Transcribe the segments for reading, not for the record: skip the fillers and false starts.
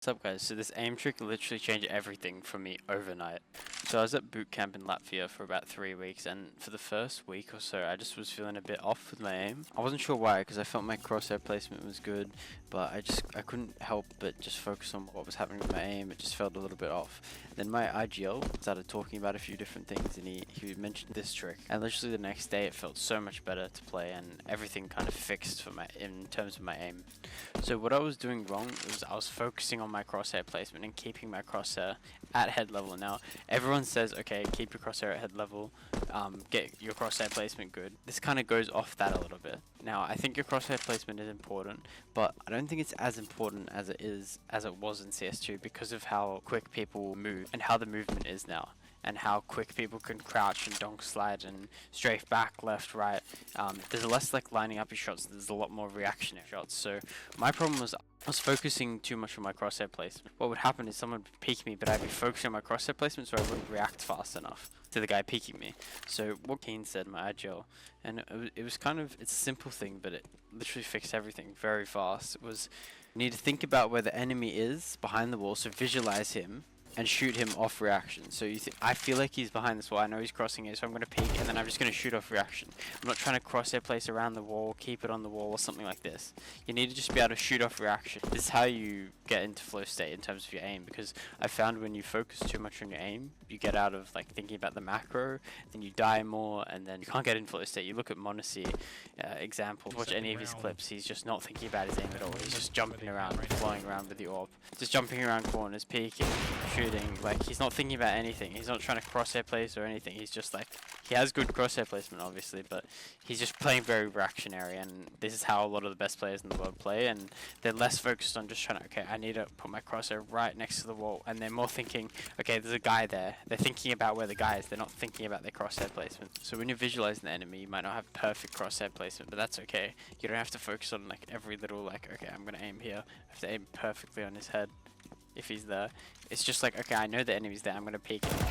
What's up guys, so this aim trick literally changed everything for me overnight. So I was at boot camp in Latvia for about 3 weeks, and for the first week or so I just was feeling a bit off with my aim. I wasn't sure why, because I felt my crosshair placement was good, but I couldn't help but just focus on what was happening with my aim. It just felt a little bit off. Then my IGL started talking about a few different things, and he mentioned this trick, and literally the next day it felt so much better to play, and everything kind of fixed for in terms of my aim. So what I was doing wrong was I was focusing on my crosshair placement and keeping my crosshair at head level. Now everyone says, okay, keep your crosshair at head level, get your crosshair placement good. This kind of goes off that a little bit. Now I think your crosshair placement is important, but I don't think it's as important as it was in CS2 because of how quick people move and how the movement is now, and how quick people can crouch and donk slide and strafe back, left, right. There's less like lining up your shots, there's a lot more reactionary shots. So my problem was I was focusing too much on my crosshair placement. What would happen is someone would peek me, but I'd be focusing on my crosshair placement so I wouldn't react fast enough to the guy peeking me. So what Keen said, my agile, and it was kind of, it's a simple thing, but it literally fixed everything very fast. It was, you need to think about where the enemy is behind the wall, so visualize him and shoot him off reaction. So I feel like he's behind this wall, I know he's crossing it, so I'm going to peek and then I'm just going to shoot off reaction. I'm not trying to crosshair place around the wall, keep it on the wall or something like this. You need to just be able to shoot off reaction. This is how you get into flow state in terms of your aim, because I found when you focus too much on your aim, you get out of like thinking about the macro, then you die more, and then you can't get in flow state. You look at Monacy example, watch any of his clips, he's just not thinking about his aim at all. He's just jumping around, flying around with the orb, just jumping around corners, peeking, shooting. Like, he's not thinking about anything. He's not trying to crosshair place or anything. He's just like, he has good crosshair placement obviously, but he's just playing very reactionary, and this is how a lot of the best players in the world play, and they're less focused on just trying to, okay, I need to put my crosshair right next to the wall, and they're more thinking, okay, there's a guy there. They're thinking about where the guy is. They're not thinking about their crosshair placement. So when you're visualizing the enemy, you might not have perfect crosshair placement, but that's okay. You don't have to focus on like every little, like, okay, I'm gonna aim here. I have to aim perfectly on his head if he's there. It's just like, okay, I know the enemy's there, I'm gonna peek him.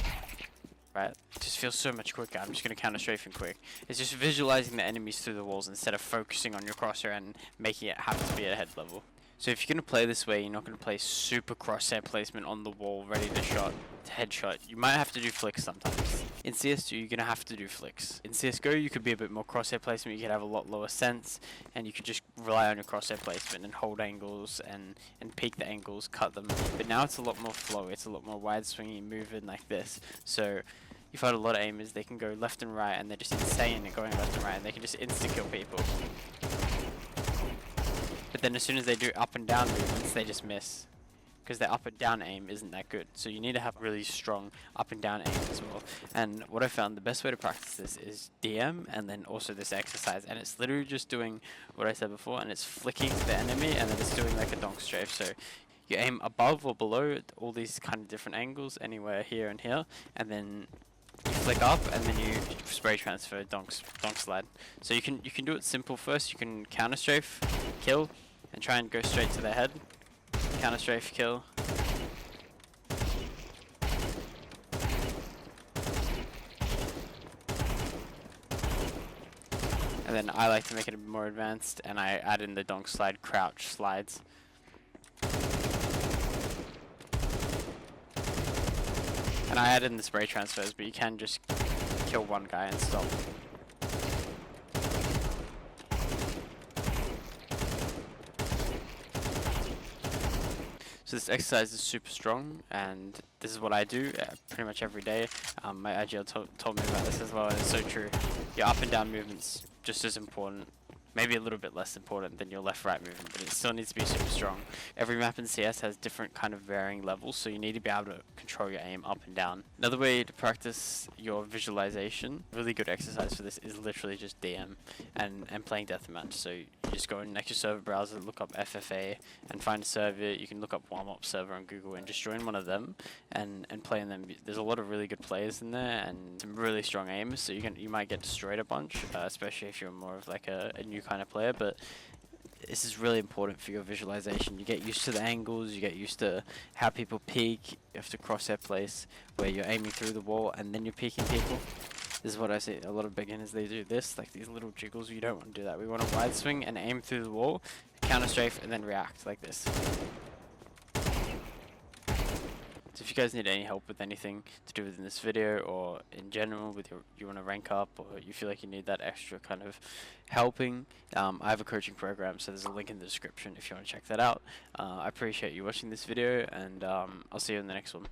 Right? It just feels so much quicker. I'm just gonna counter strafe him quick. It's just visualizing the enemies through the walls instead of focusing on your crosshair and making it have to be at head level. So if you're going to play this way, you're not going to play super crosshair placement on the wall, ready to headshot. You might have to do flicks sometimes. In CS2, you're going to have to do flicks. In CSGO, you could be a bit more crosshair placement, you could have a lot lower sense, and you could just rely on your crosshair placement and hold angles and peek the angles, cut them. But now it's a lot more flow, it's a lot more wide swinging, moving like this. So you've had a lot of aimers, they can go left and right, and they're just insane at going left and right, and they can just insta-kill people. But then as soon as they do up and down movements, they just miss, because their up and down aim isn't that good. So you need to have really strong up and down aim as well. And what I found, the best way to practice this is DM and then also this exercise. And it's literally just doing what I said before, and it's flicking to the enemy and then it's doing like a donk strafe. So you aim above or below all these kind of different angles, anywhere here and here, and then you flick up and then you spray transfer, donk slide. So you can do it simple first. You can counter strafe, kill, and try and go straight to their head. Counter strafe, kill. And then I like to make it a bit more advanced, and I add in the donk slide, crouch slides. And I add in the spray transfers, but you can just kill one guy and stop. So this exercise is super strong, and this is what I do pretty much every day. My IGL told me about this as well, and it's so true. Your up and down movements just as important. Maybe a little bit less important than your left-right movement, but it still needs to be super strong. Every map in CS has different kind of varying levels, so you need to be able to control your aim up and down. Another way to practice your visualization, really good exercise for this, is literally just DM and playing Deathmatch. So you just go in next to your server browser, look up FFA, and find a server. You can look up warm-up server on Google and just join one of them and play in them. There's a lot of really good players in there and some really strong aimers, so you might get destroyed a bunch, especially if you're more of like a new kind of player. But this is really important for your visualization. You get used to the angles, you get used to how people peek. You have to crosshair place where you're aiming through the wall and then you're peeking people. This is what I see a lot of beginners, they do this, like these little jiggles. You don't want to do that. We want to wide swing and aim through the wall, counter strafe, and then react like this. So if you guys need any help with anything to do within this video or in general with you want to rank up, or you feel like you need that extra kind of helping, I have a coaching program, so there's a link in the description if you want to check that out. I appreciate you watching this video, and I'll see you in the next one.